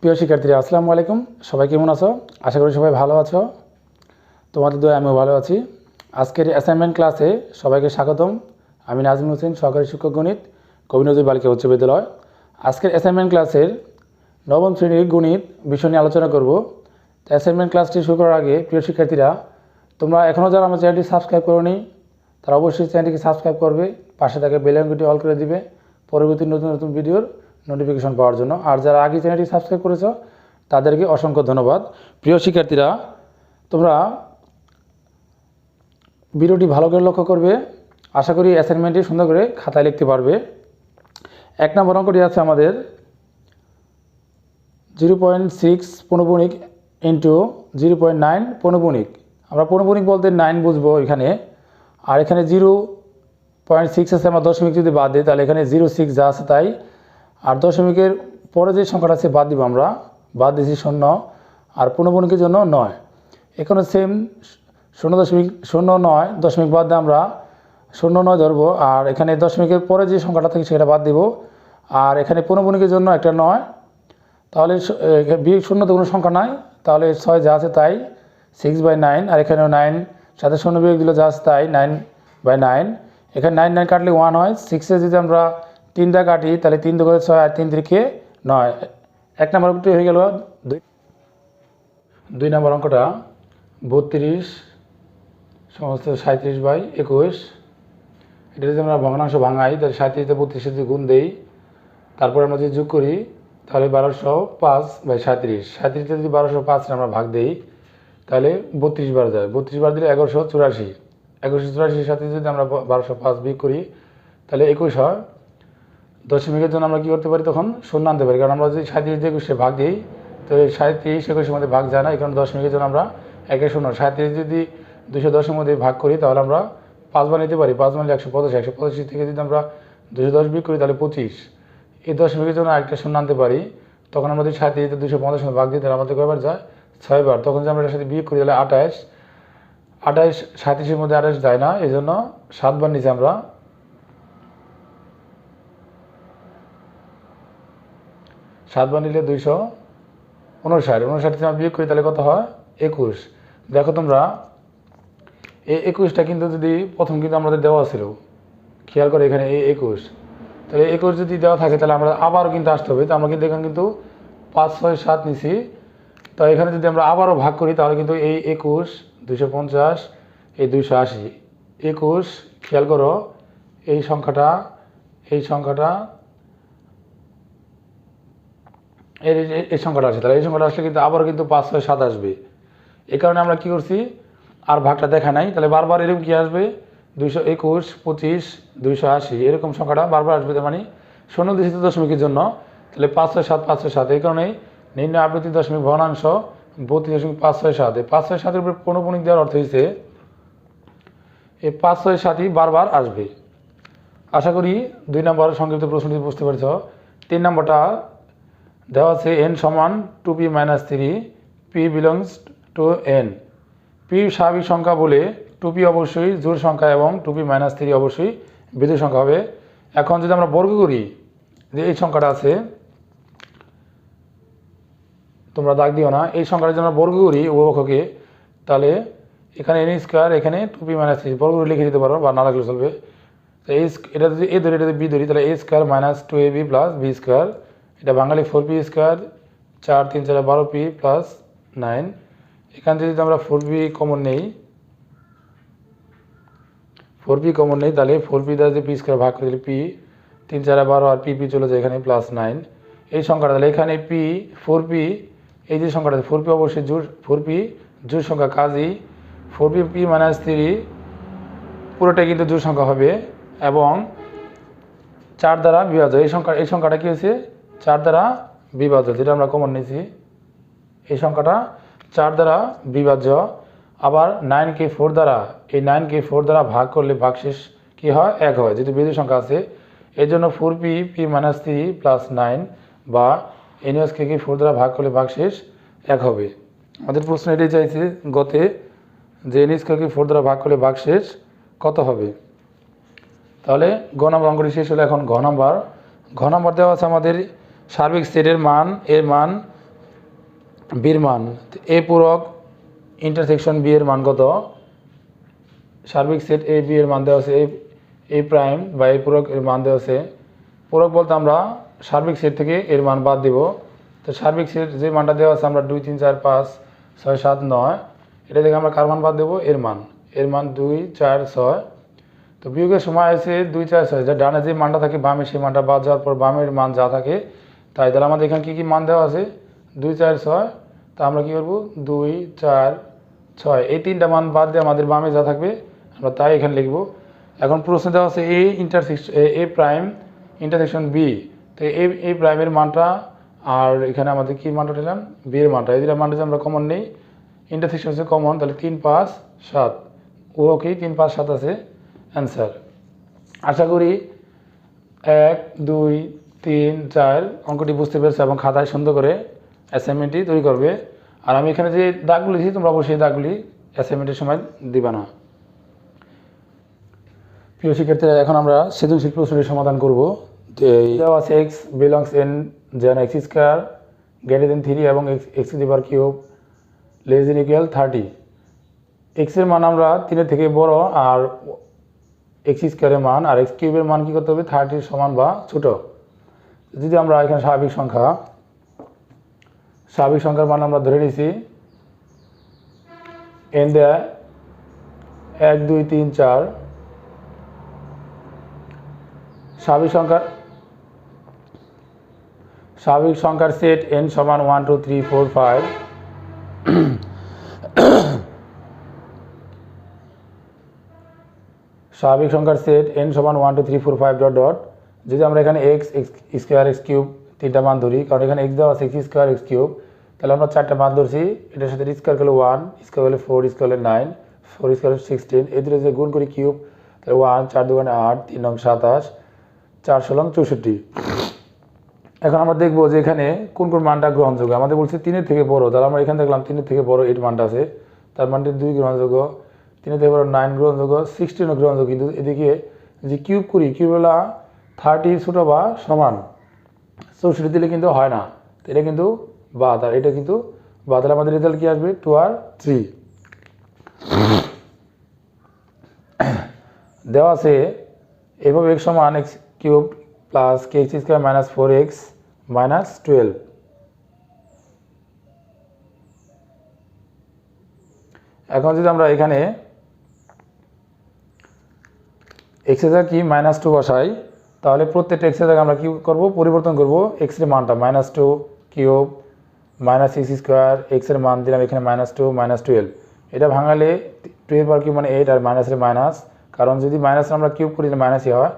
প্রিয় শিক্ষার্থীরা আসসালামু আলাইকুম। সবাই কেমন আছো? আশা করি সবাই ভালো আছো। তোমাদের দোয়ায় আমিও ভালো আছি। আজকের অ্যাসাইনমেন্ট ক্লাসে সবাইকে স্বাগতম। আমি নাজমুল হোসেন, সহকারী শিক্ষক গণিত, কবি নজরুল বালিকা উচ্চ বিদ্যালয়। আজকের অ্যাসাইনমেন্ট ক্লাসের নবম শ্রেণীর গণিত বিষয় নিয়ে আলোচনা করব। অ্যাসাইনমেন্ট ক্লাসটি শুরু করার আগে প্রিয় শিক্ষার্থীরা, তোমরা এখনও যারা আমার চ্যানেলটি সাবস্ক্রাইব করোনি তারা অবশ্যই চ্যানেলটিকে সাবস্ক্রাইব করবে, পাশে থাকা বেল আইকনটি অল করে দিবে পরবর্তী নতুন নতুন ভিডিওর নোটিফিকেশন পাওয়ার জন্য। আর যারা আগে চ্যানেলটি সাবস্ক্রাইব করেছো তাদেরকে অসংখ্য ধন্যবাদ। প্রিয় শিক্ষার্থীরা, তোমরা ভিডিওটি ভালো করে লক্ষ্য করবে। আশা করি অ্যাসাইনমেন্টটি সুন্দর করে খাতায় লিখতে পারবে। 1 নম্বর অঙ্কটি আছে আমাদের 0.6 পৌনঃপুনিক ইন্টু 0.9 পৌনঃপুনিক। আমরা পৌনঃপুনিক বলতে 9 বুঝবো এখানে, আর এখানে 0.6 আছে, আমরা দশমিক যদি বাদ দিই তাহলে এখানে 0.6 যা আছে তাই, আর দশমিকের পরে যে সংখ্যাটা আছে বাদ দিব, আমরা বাদ দিয়েছি 0, আর পৌনঃপুনিকের জন্য 9। এখানে সেম 0.09 দশমিক বাদ দিয়ে আমরা 0.9 ধরবো, আর এখানে দশমিকের পরে যে সংখ্যাটা থাকে সেটা বাদ দিব, আর এখানে পৌনঃপুনিকের জন্য একটা 9। তাহলে বিয়োগ 0 তো কোনো সংখ্যা নাই, তাহলে 6 যা আছে তাই, 6/9, আর এখানেও 9 সাথে 0 বিয়োগ দিলে যা আছে তাই, 9/9। এখানে 9 9 কাটলে 1 হয়। 6-এ যদি আমরা 3টা কাটি তাহলে 3 2 6 আর 3 3 9। 1 নম্বর অঙ্কটি হয়ে গেল। 2 নম্বর অঙ্কটা 32 সমস্ত 37/21। এটা যদি আমরা ভগ্নাংশ ভাঙাই তাহলে 37 তে 32 যদি গুণ দেই, তারপরে আমরা যদি যোগ করি তাহলে 1205/37। 37 তে যদি 1205 আমরা ভাগ দেই তাহলে 32 বার যায়। 32 বার দিলে 1184। 1184 সাথে যদি আমরা 1205 বিয়োগ করি তাহলে 21 হয়। দশমিকের জন্য আমরা কী করতে পারি, তখন 0 আনতে পারি, কারণ আমরা যদি 37 দিয়ে 21 ভাগ দিই তো 37 21-এর মধ্যে ভাগ যায় না, এই কারণে দশমিকের জন্য আমরা 1 0। 37 যদি 210-এর মধ্যে ভাগ করি তাহলে আমরা 5 বার নিতে পারি। 5 মানে 185। 185 থেকে যদি আমরা 210 বিয়োগ করি তাহলে 25। এই দশমিকের জন্য আরেকটা 0 আনতে পারি, তখন আমরা যদি 37 তে 250 ভাগ দিই তাহলে আমাদের কয়বার যায়, 6 বার। তখন যদি আমরা এটার সাথে বিয়োগ করি তাহলে 28। 37-এর মধ্যে 28 যায় না, এই জন্য 7 বার নিচে আমরা 7 বার নিলে 259। 59 থেকে আমরা বিয়োগ করি তাহলে কত হয়, 21। দেখো তোমরা এই 21টা কিন্তু যদি প্রথম কিন্তু আমাদের দেওয়া ছিল, খেয়াল করে এখানে এই 21, তাহলে 21 যদি দেওয়া থাকে তাহলে আমরা আবারও কিন্তু আসতে হবে। তো আমরা কিন্তু এখানে কিন্তু 5 6 7 নিছি, তো এখানে যদি আমরা আবারও ভাগ করি তাহলে কিন্তু এই 21 250 এই 280। 21 খেয়াল করো এই সংখ্যাটা এই সংখ্যাটা আসে, তাহলে এই সংখ্যাটা আসলে কিন্তু আবারও কিন্তু 5 6 7 আসবে। এই কারণে আমরা কি করছি, আর ভাগটা দেখা নাই, তাহলে বারবার এরকম কি আসবে, 221 25 280 এরকম সংখ্যাটা বারবার আসবে। তার মানে 0 দিয়েছি দশমিকের জন্য, তাহলে 5 6 7 5 6 7। এই কারণেই নিম্ন আবৃত্তি দশমিক ভগ্নাংশ 32.567। এই 5 6 7-এর উপরে পৌনঃপুনিক দেওয়ার অর্থ হয়েছে এই 5 6 7ই বারবার আসবে। আশা করি 2 নম্বর সংক্ষিপ্ত প্রশ্নটি বুঝতে পেরেছ। 3 নম্বরটা দেওয়া আছে n সমান 2p - 3, p belongs to n। p স্বাভাবিক সংখ্যা বলে 2p অবশ্যই জোড় সংখ্যা এবং 2p - 3 অবশ্যই বিজোড় সংখ্যা হবে। এখন যদি আমরা বর্গ করি, যে এই সংখ্যাটা আছে, তোমরা দাগ দিও না, এই সংখ্যাটা যদি আমরা বর্গ করি উভয়পক্ষকে, তাহলে এখানে n স্কোয়ার, এখানে 2p - 3 বর্গ করে লিখে দিতে পারো বা না লাগলে চলবে। তো এটা যদি a ধরি, এটা যদি b ধরি, তাহলে a square - 2ab + b square, এটা বাঙালি 4p স্কোয়ার, 4 3 4 12p + 9। এখান থেকে যদি আমরা 4p কমন নেই, 4p কমন নেই, তাহলে 4p দ্বারা যদি p স্কোয়ার ভাগ করে দিলে p 3 4 12 আর p চলে যায় এখানে +9 এই সংখ্যাটা। তাহলে এখানে p 4p এই যে সংখ্যাটা 4p অবশ্যই জোড়, 4p জোড় সংখ্যা, কাজেই 4p p - 3 পুরোটাই কিন্তু জোড় সংখ্যা হবে এবং 4 দ্বারা বিভাজ্য। এই সংখ্যাটা কি হয়েছে, 4 দ্বারা বিভাজ্য, যেটা আমরা কমন নিয়েছি। এই সংখ্যাটা 4 দ্বারা বিভাজ্য। আবার 9কে 4 দ্বারা, এই 9কে 4 দ্বারা ভাগ করলে ভাগশেষ কি হয়, 1 হয়, যেহেতু বিজোড় সংখ্যা আছে। এই জন্য 4p p - 3 + 9 বা n কে 4 দ্বারা ভাগ করলে ভাগশেষ 1 হবে। আমাদের প্রশ্ন এটাই চাইছে গতে, যে n কে 4 দ্বারা ভাগ করলে ভাগশেষ কত হবে। তাহলে গ নম্বর অঙ্কটি শেষ হলো। এখন ঘ নম্বর দেওয়া আছে আমাদের সার্বিক সেটের মান, এর মান বির মান এ পূরক ইন্টারসেকশন বি এর মান কত, সার্বিক সেট এ বি এর মান দেওয়া আছে এ প্রাইম বা এ পূরক এর মান দেওয়া আছে। পূরক বলতে আমরা সার্বিক সেট থেকে এর মান বাদ দিব। তো সার্বিক সেট যে মানটা দেওয়া আছে আমরা 2 3 4 5 6 7 9, এটা থেকে আমরা কার মান বাদ দেবো, এর মান 2 4 6। তো বিয়োগের সময় আছে 2 4 6, যা ডানে যে মানটা থাকে বামে সেই মানটা বাদ যাওয়ার পর বামের মান যা থাকে তাই। তাহলে আমাদের এখানে কী কী মান দেওয়া আছে, 2 4 6। তা আমরা কী করবো, 2 4 6 এই তিনটা মান বাদ দিয়ে আমাদের বামে যা থাকবে আমরা তাই এখানে লিখব। এখন প্রশ্ন দেওয়া আছে এ প্রাইম ইন্টারসেকশন বি। তো এ প্রাইমের মানটা আর এখানে আমাদের কি মানটা নিলাম, বি এর মানটা, এই দুটা মানটা যদি আমরা কমন নেই, ইন্টারসেকশন হচ্ছে কমন, তাহলে 3 5 7 ওকে 3 5 7 আছে অ্যান্সার। আশা করি 1 2 3 4 অঙ্কটি বুঝতে পেরেছে এবং খাতায় সুন্দর করে অ্যাসাইনমেন্টটি তৈরি করবে। আর আমি এখানে যে দাগগুলি দিয়েছি তোমরা অবশ্যই দাগগুলি অ্যাসাইনমেন্টের সময় দিবা না। প্রিয় শিক্ষার্থীরা, এখন আমরা সৃজনশীল প্রশ্নটির সমাধান করব। দেওয়া আছে এক্স বিলংস ইন যেন এক্স স্কোয়ার গ্রেটার দেন 3 এবং x two the power cube less than equal 30। এক্সের মান আমরা 3-এর থেকে বড় আর এক্স স্কোয়ারের মান আর এক্স কিউবের মান কী করতে হবে, 30 সমান বা ছোট। যদি আমরা এখানে স্বাভাবিক সংখ্যার মান আমরা ধরে নিছি এন দেয় 1 2 3 4। স্বাভাবিক সংখ্যার সেট n সমান 1 2 3 4 5। স্বাভাবিক সংখ্যার সেট n সমান 1 2 3 4 5 ডট ডট। যদি আমরা এখানে এক্স স্কোয়ার এক্স কিউব তিনটা মান ধরি, কারণ এখানে এক্স দেওয়া আছে এক্স স্কোয়ার এক্স কিউব, তাহলে আমরা 4টা মান ধরছি। এটার সাথে স্কোয়ার করলে 1, স্কোয়ার করলে 4, স্কোয়ার করলে 9, 4 স্কোয়ার 16, এই দুটো যদি গুণ করি কিউব তাহলে 1 4 2 8 3 9 27 4 16 64। এখন আমরা দেখবো যে এখানে কোন কোন মানটা গ্রহণযোগ্য। আমাদের বলছে 3-এর থেকে বড়, তাহলে আমরা এখানে দেখলাম 3-এর থেকে বড় 8 মানটা আছে, তার মানটি 2 গ্রহণযোগ্য। 3-এর থেকে বড় 9 গ্রহণযোগ্য, 16 গ্রহণযোগ্য। কিন্তু এদিকে যে কিউব করি, কিউব হলো 30 ছোট বা সমান 64 দিলে কিন্তু হয় না, তো এটা কিন্তু বাদ, আর এটা কিন্তু বাদ। তাহলে আমাদের রেজাল্ট কি আসবে, 2 আর 3। দেওয়া আছে এভাবে x সমান x cube plus k x square minus 4x minus 12। এখন যদি আমরা এখানে এক্স এর জায়গায় কি -2 বসাই, তাহলে প্রত্যেকটা এক্স এর জায়গায় আমরা কি করব, পরিবর্তন করব এক্স এর মানটা, -2 cube minus x square, x এর মান দিলাম এখানে -2 -12। এটা ভাঙালে 2 এর পাওয়ার কিউব মানে 8 আর মাইনাসের মাইনাস, কারণ যদি মাইনাস আমরা কিউব করি তাহলে মাইনাসই হয়।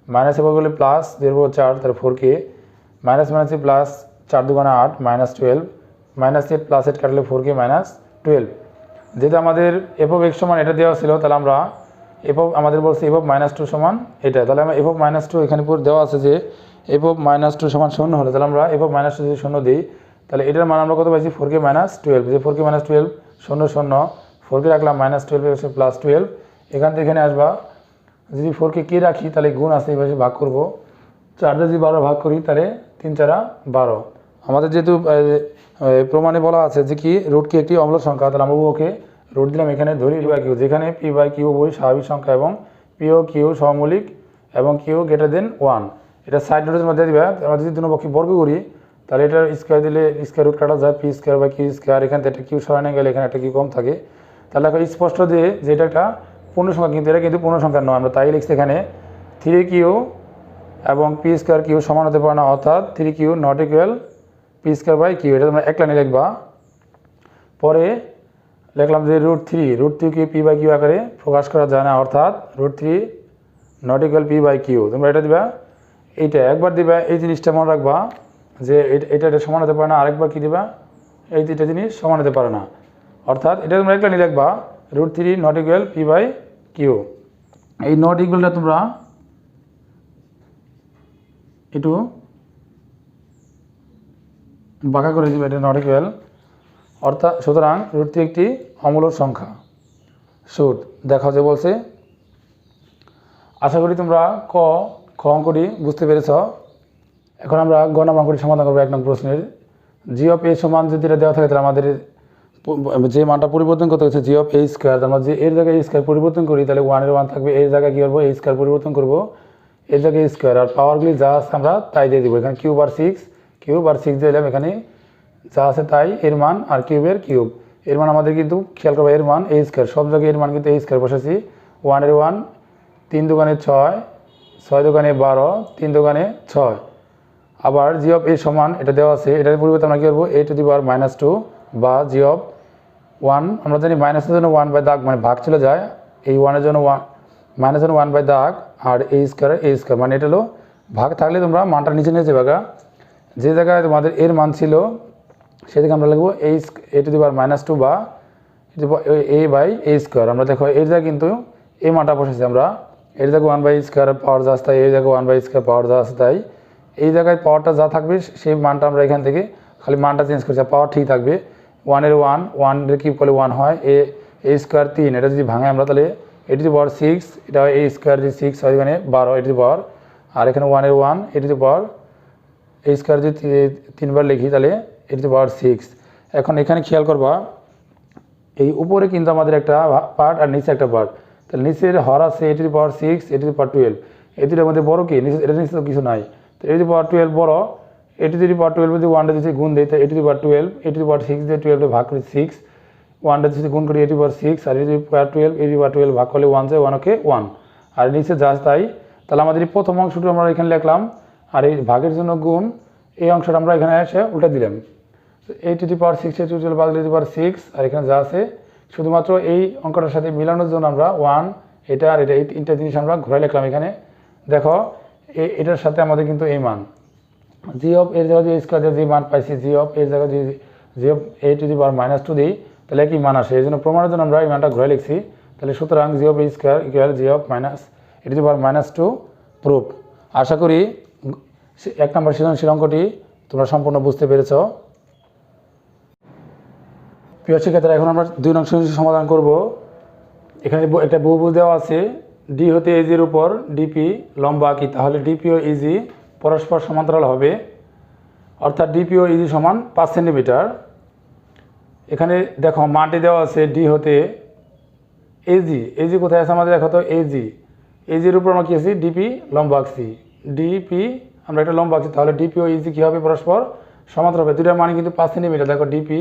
মাইনাসের পর করলে প্লাস 0 4 তাহলে 4k মাইনাস মাইনাসে প্লাস 4 2 8 -12 -8 প্লাস 8 কাটলে 4k -12। যেহেতু আমাদের এফ অফ এক্স সমান এটা দেওয়া ছিল, তাহলে আমরা এফ অফ আমাদের বলছে এফ অফ -2 সমান এটা, তাহলে আমরা এফ অফ -2 এখানে পুরো দেওয়া আছে যে এফ অফ -2 সমান 0 হলে, তাহলে আমরা এফ অফ -2 যদি 0 দিই তাহলে এটার মান আমরা কত পাইছি, 4k -12। যে 4k -12 0 0 4k রাখলাম -12 প্লাস 12, এখান থেকে এখানে আসবা। যদি 4k কে রাখি তাহলে গুণ আছে, এই পাশে ভাগ করবো, 4 যদি 12 ভাগ করি তাহলে 3 4 12। আমাদের যেহেতু প্রমাণে বলা আছে যে কি রুট কি একটি অম্ল সংখ্যা, তাহলে আমরা ওকে রুট দিলাম এখানে ধরি বাই কিউ, যেখানে পি বাই কিউ বই স্বাভাবিক সংখ্যা এবং পি ও কিউ সমমৌলিক এবং কিউ গ্রেটার দেন 1। এটা সাইড নোটের মধ্যে দিবে। আমরা যদি দুটো পক্ষে বর্গ করি তাহলে এটার স্কোয়ার দিলে স্কোয়ার রুট কাটা যায়, P square by Q square, এখান থেকে একটা কিউ সরানো গেলে এখানে একটা কিউ কম থাকে। তাহলে এখন স্পষ্ট যে এটা একটা পূর্ণ সংখ্যা, কিন্তু এটা কিন্তু পূর্ণ সংখ্যা নয়। আমরা তাই লিখছি এখানে 3q এবং পি স্কোয়ার কিউ সমান হতে পারে না, অর্থাৎ 3q not equal P square by Q. এটা তোমরা এক লাইনে লিখবা। পরে লিখলাম যে √3কে পি বাই কিউ আকারে প্রকাশ করা যায় না, অর্থাৎ √3 not equal P by Q. তোমরা এটা দিবা, এইটা একবার দিবা, এই জিনিসটা মনে রাখবা যে এটা সমান হতে পারে না। আরেকবার কি দিবা, এই দুইটা জিনিস সমান হতে পারে না, অর্থাৎ এটা তোমরা একটা নিয়ে লিখবা √3 not equal P by Q. এই নট ইকুয়ালটা তোমরা একটু বাঁকা করে দিবে, এটা নট ইকুয়াল, অর্থাৎ সুতরাং √3 একটি অমূলক সংখ্যা। শুট দেখা যে বলছে। আশা করি তোমরা ক খ অঙ্কটি বুঝতে পেরেছ। এখন আমরা গ নম্বর অঙ্কটি সমাধান করবো 1 নং প্রশ্নের, জি অফ এ সমান যদি এটা দেওয়া থাকে তাহলে আমাদের যে মানটা পরিবর্তন করতে হচ্ছে জি অফ এ স্কোয়ার, আমরা যে এর জায়গায় এ স্কোয়ার পরিবর্তন করি তাহলে 1 থাকবে, এর জায়গায় কী করবো এ স্কোয়ার পরিবর্তন করবো, এর জায়গায় এ স্কোয়ার, আর পাওয়ারগুলি যা আছে আমরা তাই দিয়ে দিব। এখানে কিউব আর সিক্স দিলাম, এখানে যা আছে তাই এর মান আর কিউবের কিউব, এর মান আমাদের কিন্তু খেয়াল করবো এর মান এ স্কোয়ার, সব জায়গায় এর মান কিন্তু এ স্কোয়ার বসেছি। 1 3 দুগুণে 6, 6 দুগুণে 12, 3 দুগুণে 6। আবার জি অফ এ সমান এটা দেওয়া আছে, এটার পরিবর্তে আমরা কী করবো এ টু দি পাওয়ার -2 বা জি অফ 1, আমরা জানি মাইনাসের জন্য 1 বাই দাগ মানে ভাগ চলে যায়, এই 1-এর জন্য 1 বাই দাগ আর এ স্কোয়ার মানে এটা হলো ভাগ থাকলে তোমরা মানটা নিচে নিয়ে যাবে, যে জায়গায় তোমাদের এর মান ছিল সেদিকে আমরা লিখবো এ টু দি পাওয়ার -2 বা এ বাই এ স্কোয়ার। আমরা দেখো এর জায়গায় কিন্তু এই মানটা বসেছি, আমরা এর জায়গায় 1 বাই স্কোয়ার পাওয়ার যা আছে তাই, এই জায়গায় 1 বাই স্কোয়ার পাওয়ার যা আছে তাই, এই জায়গায় পাওয়ারটা যা থাকবে সেই মানটা আমরা এখান থেকে খালি মানটা চেঞ্জ করছি, পাওয়ার ঠিক থাকবে। 1-এর 1 কিউব করলে 1 হয়, এ স্কোয়ার 3, এটা যদি ভাঙে আমরা তাহলে এ টু দি পাওয়ার 6, এটা এ স্কোয়ার যদি 6 হয় মানে 12 এ টু দি পাওয়ার, আর এখানে 1-এর 1 এ to the power A square যদি 3বার লিখি তাহলে এ টু দি পাওয়ার 6। এখন এখানে খেয়াল করবা এই উপরে কিন্তু আমাদের একটা পার্ট আর নিচে একটা পার্ট, তাহলে নিচের হর আছে এ to the power 6, A to the power 12, এই দুটোর মধ্যে বড় কি নিচে, এটা নিচে তো কিছু নাই, তো এ টু দি পাওয়ার 12 বড়, এ টু দি পাওয়ার 12 যদি 1টা যদি গুণ দিই তো এ to the power 12, a to the power 6 দিয়ে 12 ভাগ করে 6, 1টা যদি গুণ করি এ টু দি পাওয়ার 6, আর a to the power 12, a to the power 12 ভাগ করলে 1 যায়, 1 ওকে 1, আর নিচে যা তাই। তাহলে আমাদের এই প্রথম অংশটা আমরা এখানে লিখলাম, আর এই ভাগের জন্য গুণ এই অংশটা আমরা এখানে এসে উল্টা দিলাম, এ to the power 6 A to the power 6, আর এখানে যা আছে শুধুমাত্র এই অঙ্কটার সাথে মিলানোর জন্য আমরা 1 এটা আর এটা এই তিনটা জিনিস আমরা ঘুরে লিখলাম। এখানে দেখো এটার সাথে আমাদের কিন্তু এই মান জি অফ এর জায়গায় যে স্কোয়ার যে মান পাইছি, জি অফ এর জায়গায় যদি জি of a to the power -2 দিই তাহলে কি মান আসে, এই জন্য প্রমাণের জন্য আমরা এই মানটা ঘুরে লিখছি। তাহলে সুতরাং g of a square equal g of a to the power -2 proof. আশা করি 1 নম্বর সৃজনশীল অঙ্কটি তোমরা সম্পূর্ণ বুঝতে পেরেছ। প্রিয় শিক্ষার্থীরা, এখন আমরা 2 নং সৃজনশীল সমাধান করব। এখানে একটা বহুভুজ দেওয়া আছে, ডি হতে এজির উপর ডিপি লম্বা আঁকি, তাহলে ডিপি ও ইজি পরস্পর সমান্তরাল হবে, অর্থাৎ ডিপি ও ইজি সমান 5 সেন্টিমিটার। এখানে দেখো মানটি দেওয়া আছে ডি হতে এজি কোথায় আছে আমাদের দেখো তো, এজির উপর আমরা কী আছি ডিপি লম্বা আঁকছি, ডিপি আমরা একটা লম্বা আঁকছি, তাহলে ডিপি ও ইজি কী হবে পরস্পর সমান্তরাল হবে, দুটার মান কিন্তু 5 সেন্টিমিটার। দেখো ডিপি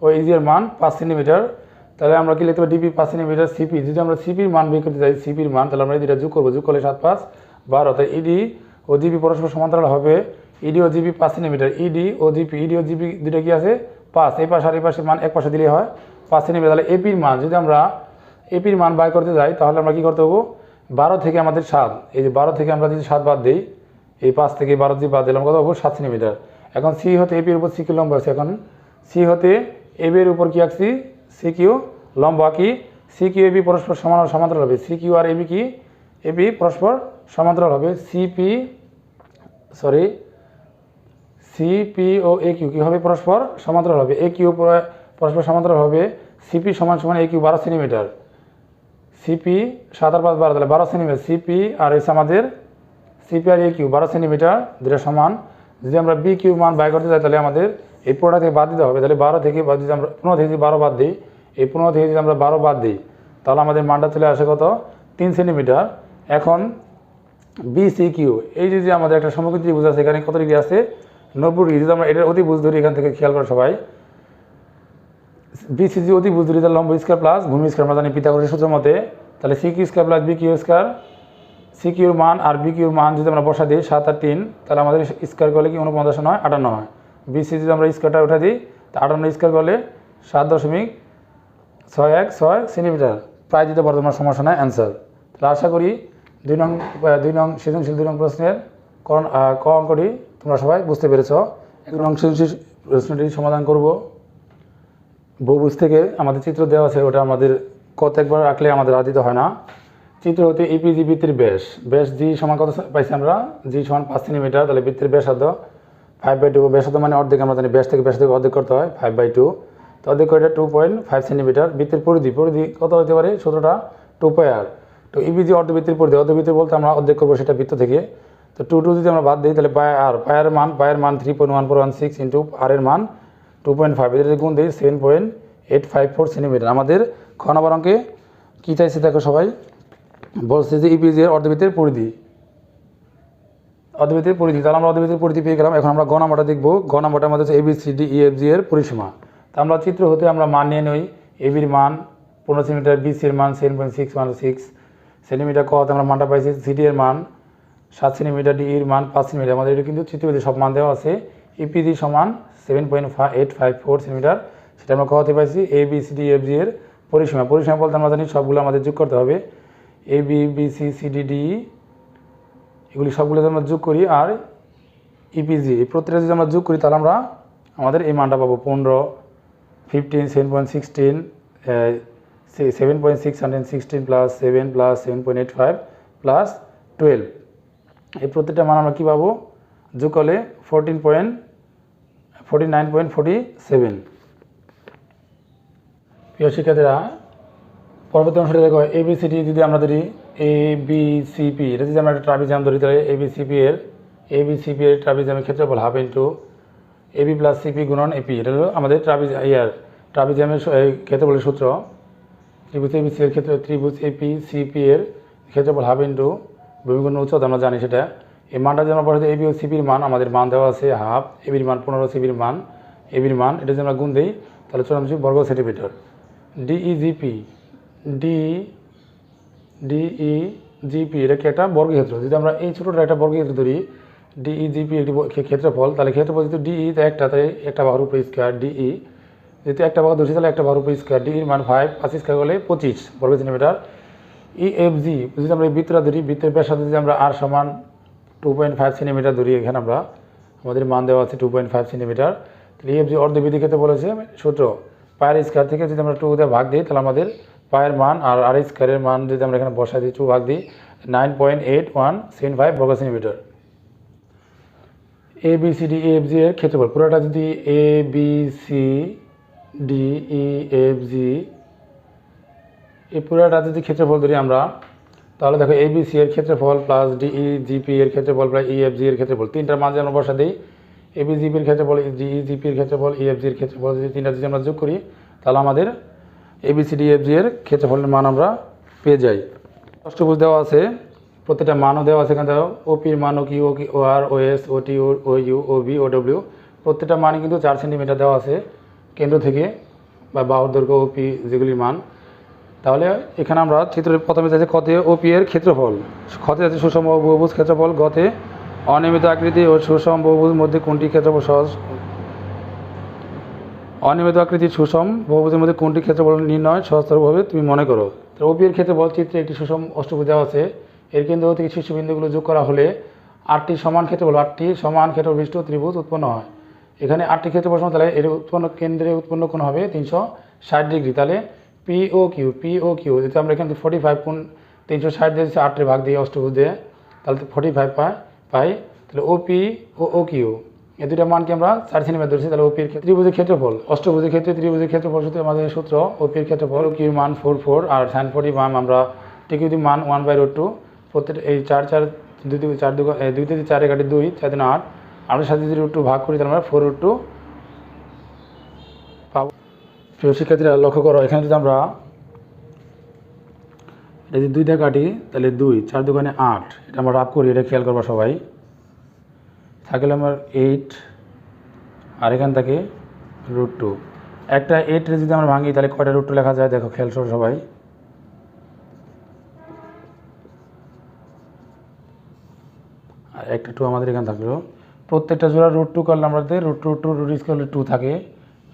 ও ইজি এর মান 5 সেন্টিমিটার, তাহলে আমরা কি লিখতে পারি ডিপি 5 সেন্টিমিটার, সিপি যদি আমরা সিপির মান বের করতে চাই, সিপির মান তাহলে আমরা এই দুটা যোগ করবো, যোগ করলে 7 5 12, তাই ইডি ও জিপি পরস্পর সমান্তরাল হবে, ইডি ও জিপি 5 সেন্টিমিটার, ইডি ও জিপি দুটা কি আছে 5, এই পাশে আর এই পাশের মান এক পাশে দিলেই হয় 5 সেন্টিমিটার। তাহলে এপির মান যদি আমরা এপির মান বাই করতে যাই তাহলে আমরা কি করতে হবো 12 থেকে আমাদের 7, এই যে 12 থেকে আমরা যদি 7 বাদ দিই, এই 5 থেকে 12 যদি বাদ দিলাম কত হবো 7 সেন্টিমিটার। এখন সি হতে এপির উপর সিকিউ লম্বা আছে, এখন সি হতে এবি এর উপর কি আঁকছি সিকিউ লম্বা আঁকি, সিকিউ এবি পরস্পর সমান্তরাল হবে, সিকিউ আর এবি কি এবি পরস্পর সমান্তরাল হবে, সিপি ও এ কিউ কী হবে পরস্পর সমান্তরাল হবে, এ কিউ পরস্পর সমান্তরাল হবে, সিপি সমান সমান এ কিউ 12 সেন্টিমিটার, সিপি 7 আর 5 12 তাহলে 12 সেন্টিমিটার, সিপি আর এসে আমাদের সিপি আর এ কিউ 12 সেন্টিমিটার দুটা সমান। যদি আমরা বি কিউ মান বাই করতে যাই তাহলে আমাদের এই 15 থেকে বাদ দিতে হবে, তাহলে 12 থেকে যদি আমরা 15 থেকে যদি 12 বাদ দিই, এই 15 থেকে যদি আমরা 12 বাদ দিই তাহলে আমাদের মানটা চলে আসে কত 3 সেন্টিমিটার। এখন বিসি কিউ এই যে আমাদের একটা সমকোণী ত্রিভুজ আছে, এখানে কত ডিগ্রি আছে 90 ডিগ্রি, যদি আমরা এটার অতিভুজ ধরি এখান থেকে খেয়াল করো সবাই, বিসিজি অতিভুজ ধরি তাহলে লম্ব স্কয়ার প্লাস ভূমি স্কয়ার আমরা জানি পিথাগোরাসের সূত্র মতে, তাহলে C Q square plus B Q square, C কিউর মান আর বি কিউর মান যদি আমরা বসা দিই 7 আর 3 তাহলে আমাদের স্কয়ার করলে কি 49 নয় 58 হয়, বিসি যদি আমরা স্কয়ারটা উঠা দিই তা 58 স্কয়ার করলে 7.616 সেন্টিমিটার, প্রায় দিতে পারো তোমার সমস্যা নয় অ্যান্সার। তাহলে আশা করি 2 নং সৃজনশীল 2 নং প্রশ্নের ক অঙ্কটি তোমরা সবাই বুঝতে পেরেছ। 1 নং সৃজনশীল প্রশ্নটি সমাধান করব। বহুভুজ থেকে আমাদের চিত্র দেওয়া আছে, ওটা আমাদের কতবার আঁকলে আমাদের আর দিতে হয় না। চিত্র হতে ইপিজি বৃত্তের ব্যাস জি সমান কত পাইছি আমরা, জি সমান 5 সেন্টিমিটার, তাহলে বৃত্তের ব্যাসার্ধ 5/2, ব্যাসার্ধ মানে অর্ধেক, আমরা জানি ব্যাস থেকে অর্ধেক করতে হয় 5/2, তো অর্ধেক করে 2.5 সেন্টিমিটার। বৃত্তের পরিধি কত হতে পারে সূত্রটা 2πr, তো ইপিজি অর্ধবৃত্তের পরিধি, অর্ধবৃত্তের বলতে আমরা অর্ধেক করবো সেটা বৃত্ত থেকে, তো 2 যদি আমরা বাদ দিই তাহলে পায়ের মান 3.1416 ইন্টু আর এর মান 2.5 এদের গুণ দিই 7.854 সেন্টিমিটার। আমাদের খ নম্বর অঙ্কে কী চাইছে দেখো সবাই, বলছে যে ইপিজি এর অর্ধবৃত্তের পরিধি, তাহলে আমরা অর্ধবৃত্তের পরিধি পেয়ে গেলাম। এখন আমরা গ নাম্বারটা দেখবো। গ নাম্বারটা আমাদের হচ্ছে ABCD EFG এর পরিসীমা। তা আমরা চিত্র হতে আমরা মান নিয়ে নই। এবির মান 15 সেন্টিমিটার, BC এর মান 7.616 সেন্টিমিটার, ক আমরা মানটা পাইছি। সিডি এর মান 7 সেন্টিমিটার, ডি এর মান 5 সেন্টিমিটার। আমাদের এটা কিন্তু চিত্রতে সব মান দেওয়া আছে। ইপিজি সমান 7.854 সেন্টিমিটার, সেটা আমরা কতে পাইছি। ABCD EFG এর পরিসীমা বলতে আমরা জানি সবগুলো আমাদের যোগ করতে হবে। AB BC CD D এগুলি সবগুলো যদি আমরা যোগ করি আর ইপিজি এই প্রত্যেকটা যদি আমরা যোগ করি তাহলে আমরা আমাদের এই মানটা পাবো 15, 15, 7.16, 7.616 প্লাস 7 প্লাস 7.85 প্লাস 12। এই প্রত্যেকটা মান আমরা কী পাবো, যোগ করলে 49.47। প্রিয় শিক্ষার্থীরা, পরবর্তী অংশটা দেখো ABCD যদি আমরা ধরি ABCP, এটা যদি আমরা একটা ট্রাপিজিয়াম ধরি তাহলে ABCP এর ট্রাপিজিয়ামের ক্ষেত্রফল half into AB plus CP গুণন AP। এটা হলো আমাদের ট্রাপিজিয়ামের ক্ষেত্রফলের সূত্র। ত্রিভুজ ABC এর ক্ষেত্রে ত্রিভুজ APCP এর ক্ষেত্রফল হাফ ইন্টু ভূমিগুণ উচ্চতা আমরা জানি সেটা। এই মানটা যদি আমরা পড়ে AB ও CP এর মান, আমাদের মান দেওয়া আছে হাফ, এবির মান 15, CPর মান এবির মান, এটা যদি আমরা গুণ দিই তাহলে 84 বর্গ সেন্টিমিটার। DEGP এটা কি একটা বর্গক্ষেত্র। যদি আমরা এই ছোটোটা একটা বর্গক্ষেত্র ধরি, DEGP একটি ক্ষেত্রফল, তাহলে ক্ষেত্রফল যেহেতু DE একটা, তাই একটা বাহুর উপর স্কোয়ার, DE যেহেতু একটা বাহু ধরছি তাহলে একটা বাহুর উপর স্কোয়ার, DE মান 5 স্কোয়ার করলে 25 বর্গ সেন্টিমিটার। EFG যদি আমরা এই বৃত্তটা ধরি, বৃত্তের ব্যাসার্ধ যদি আমরা R সমান 2.5 সেন্টিমিটার ধরি, এখানে আমরা আমাদের মান দেওয়া আছে 2.5 সেন্টিমিটার। তাহলে EFG অর্ধবৃত্তের ক্ষেত্রে বলেছে সূত্র পায়ের স্কোয়ার থেকে যদি আমরা 2 দিয়ে ভাগ দিই তাহলে আমাদের পায়ের মান আর আর স্কোয়ারের মান যদি আমরা এখানে বসাই দিই 2 ভাগ দিই 9.8175 বর্গ সেন্টিমিটার। ABCD EFG এর ক্ষেত্রফল পুরোটা যদি ABCD EFG এই পুরোটা যদি ক্ষেত্রফল ধরি আমরা, তাহলে দেখো ABC এর ক্ষেত্রফল প্লাস DEGP এর ক্ষেত্রফল প্লাস EFG এর ক্ষেত্রফল, তিনটার মান যদি আমরা বসা দিই, ABGP এর ক্ষেত্রফল, DEGP এর ক্ষেত্রফল, EFG এর ক্ষেত্রফল যদি তিনটা যদি আমরা যোগ করি তাহলে আমাদের ABCD EFG এর ক্ষেত্রফলের মান আমরা পেয়ে যাই। অষ্টভুজ দেওয়া আছে, প্রত্যেকটা মানও দেওয়া আছে। এখানে দেখো OP এর মান OQ, OR, OS, OT, OU, OB, OW প্রত্যেকটা মানই কিন্তু 4 সেন্টিমিটার দেওয়া আছে কেন্দ্র থেকে বা বাহুর দৈর্ঘ্য OP যেগুলির মান। তাহলে এখানে আমরা চিত্রের প্রথমে যাচ্ছে কতে OP এর ক্ষেত্রফল, খতে যাচ্ছে সুষম বহুভুজ ক্ষেত্রফল, গতে অনিয়মিত আকৃতি ও সুষম বহুভুজ মধ্যে কোনটি ক্ষেত্রফল সহজ, অনিয়মিত আকৃতির সুষম বহুভুজের মধ্যে কোনটি ক্ষেত্রফল নির্ণয় সহজতরভাবে তুমি মনে করো। তো OP এর ক্ষেত্রফল চিত্রে একটি সুষম অষ্টভুজ দেওয়া আছে, এর কেন্দ্র থেকে শীর্ষবিন্দুগুলো যোগ করা হলে 8টি সমান ক্ষেত্রফল বিশিষ্ট ত্রিভুজ উৎপন্ন হয়। এখানে 8টি ক্ষেত্রফল সমান, তাহলে এর কেন্দ্রে উৎপন্ন কোণ হবে 360 ডিগ্রি। তাহলে POQ যদি আমরা এখানে 45 কোণ 360 দিয়ে 8 ভাগ দিয়ে অষ্টভুজ দিয়ে তাহলে 45 পাই। তাহলে OP ও OQ এই দুইটা মানকে আমরা 4 সেন্টিমিটার ধরছি। তাহলে OP এর ক্ষেত্রে ত্রিভুজের ক্ষেত্রফল, অষ্টভুজের ক্ষেত্রে ত্রিভুজের ক্ষেত্রফল সূত্রে আমাদের সূত্র OP এর ক্ষেত্রফল, OQ এর মান 44 আর sin 40 মান আমরা TQ এর মান 1/√2। প্রত্যেকটা এই 4 2 থেকে 4 2 থেকে 4 কাটে 2 4 3 8, আমরা সাথে যদি √2 ভাগ করি তাহলে আমরা 4√2 পাবো। প্রিয় শিক্ষার্থীরা লক্ষ্য করো, এখানে যদি আমরা এটা যদি 2 দিয়ে কাটি তাহলে 2 4 2 8, এটা আমরা রাফ করি, এটা খেয়াল করবো সবাই। থাকলে আমার 8 আর এখান থেকে √2, একটা 8 যদি আমরা ভাঙি তাহলে কয়টা √2 লেখা যায় দেখো, খেয়াল করো সবাই। আর একটা 2 আমাদের এখানে থাকলো, প্রত্যেকটা জোড়া √2 করলে আমাদের √2 2 থাকে,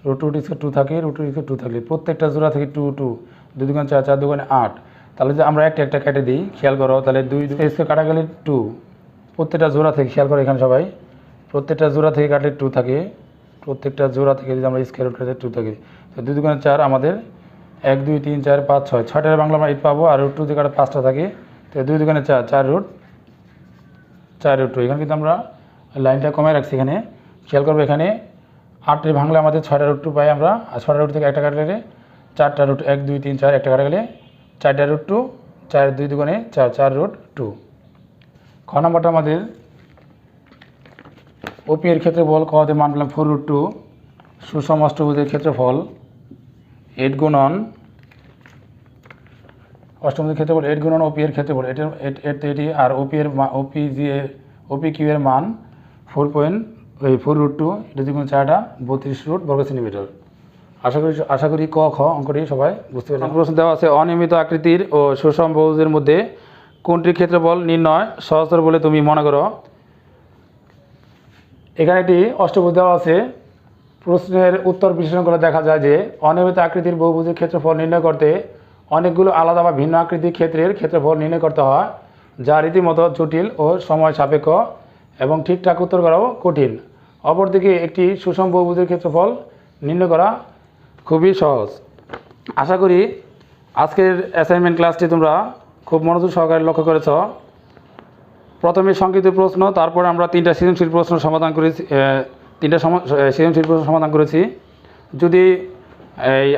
√2 থাকে, √2 থাকলে প্রত্যেকটা জোড়া থেকে 2 2 2 2 4 4 2 8। তাহলে যে আমরা একটা কেটে দিই, খেয়াল করো, তাহলে 2 স্কোয়ার কাটা গেলে 2, প্রত্যেকটা জোড়া থেকে খেয়াল করো এখানে সবাই, প্রত্যেকটা জোড়া থেকে কাটলে 2 থাকে, প্রত্যেকটা জোড়া থেকে যদি আমরা স্কোয়ার রুট কাটে 2 থাকে। তো 2 2 4 আমাদের 1 2 3 4 5 6, 6টার বাংলা আমরা 8 পাবো, আর √2 থেকে কাটা 5টা থাকে। তো 2 2 4 4√2। এখানে কিন্তু আমরা লাইনটা কমে রাখছি, এখানে খেয়াল করবো, এখানে 8এর ভাঙলে আমাদের 6টা √2 পাই আমরা, আর 6টা √2 থেকে একটা কাটলে 4টা √2, 1 2 3 4 একটা কাটা গেলে 4টা √2, 4 2 2 4 4√2। খ নম্বরটা আমাদের OP এর ক্ষেত্রে বল, কতে মান পেলাম 4√2 সুষম অষ্টভুজের ক্ষেত্রফল 8 গুণন অষ্টভুজের ক্ষেত্রফল 8 গুণন ওপি এর ক্ষেত্রফল এটি আর ওপি কিউ এর মান 4.4√2 এটা যেগুলো 4টা 32 বর্গ সেন্টিমিটার। আশা করি ক খ অঙ্কটি সবাই বুঝতে পেরেছেন। প্রশ্ন দেওয়া আছে অনিয়মিত আকৃতির ও সুষম বহুভুজের মধ্যে কোনটির ক্ষেত্রফল নির্ণয় সহজতর বলে তুমি মনে করো। এখানে একটি অষ্টভুজ দেওয়া আছে। প্রশ্নের উত্তর বিশ্লেষণ করে দেখা যায় যে অনিয়মিত আকৃতির বহুভুজের ক্ষেত্রফল নির্ণয় করতে অনেকগুলো আলাদা বা ভিন্ন আকৃতির ক্ষেত্রের ক্ষেত্রফল নির্ণয় করতে হয়, যা রীতিমতো জটিল ও সময় সাপেক্ষ এবং ঠিকঠাক উত্তর করাও কঠিন। অপরদিকে একটি সুষম বহুভুজের ক্ষেত্রফল নির্ণয় করা খুবই সহজ। আশা করি আজকের অ্যাসাইনমেন্ট ক্লাসটি তোমরা খুব মনোযোগ সহকারে লক্ষ্য করেছ। প্রথমে সংক্ষিপ্ত প্রশ্ন, তারপরে আমরা 3টা সৃজনশীল প্রশ্ন সমাধান করেছি। সৃজনশীল প্রশ্ন সমাধান করেছি। যদি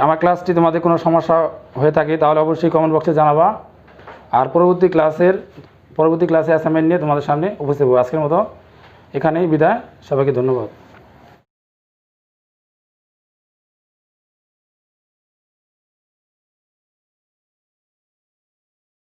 আমার ক্লাসটি তোমাদের কোনো সমস্যা হয়ে থাকে তাহলে অবশ্যই কমেন্ট বক্সে জানাবা। আর পরবর্তী ক্লাসে অ্যাসাইনমেন্ট নিয়ে তোমাদের সামনে উপস্থিত হবো। আজকের মতো এখানেই বিদায়। সবাইকে ধন্যবাদ।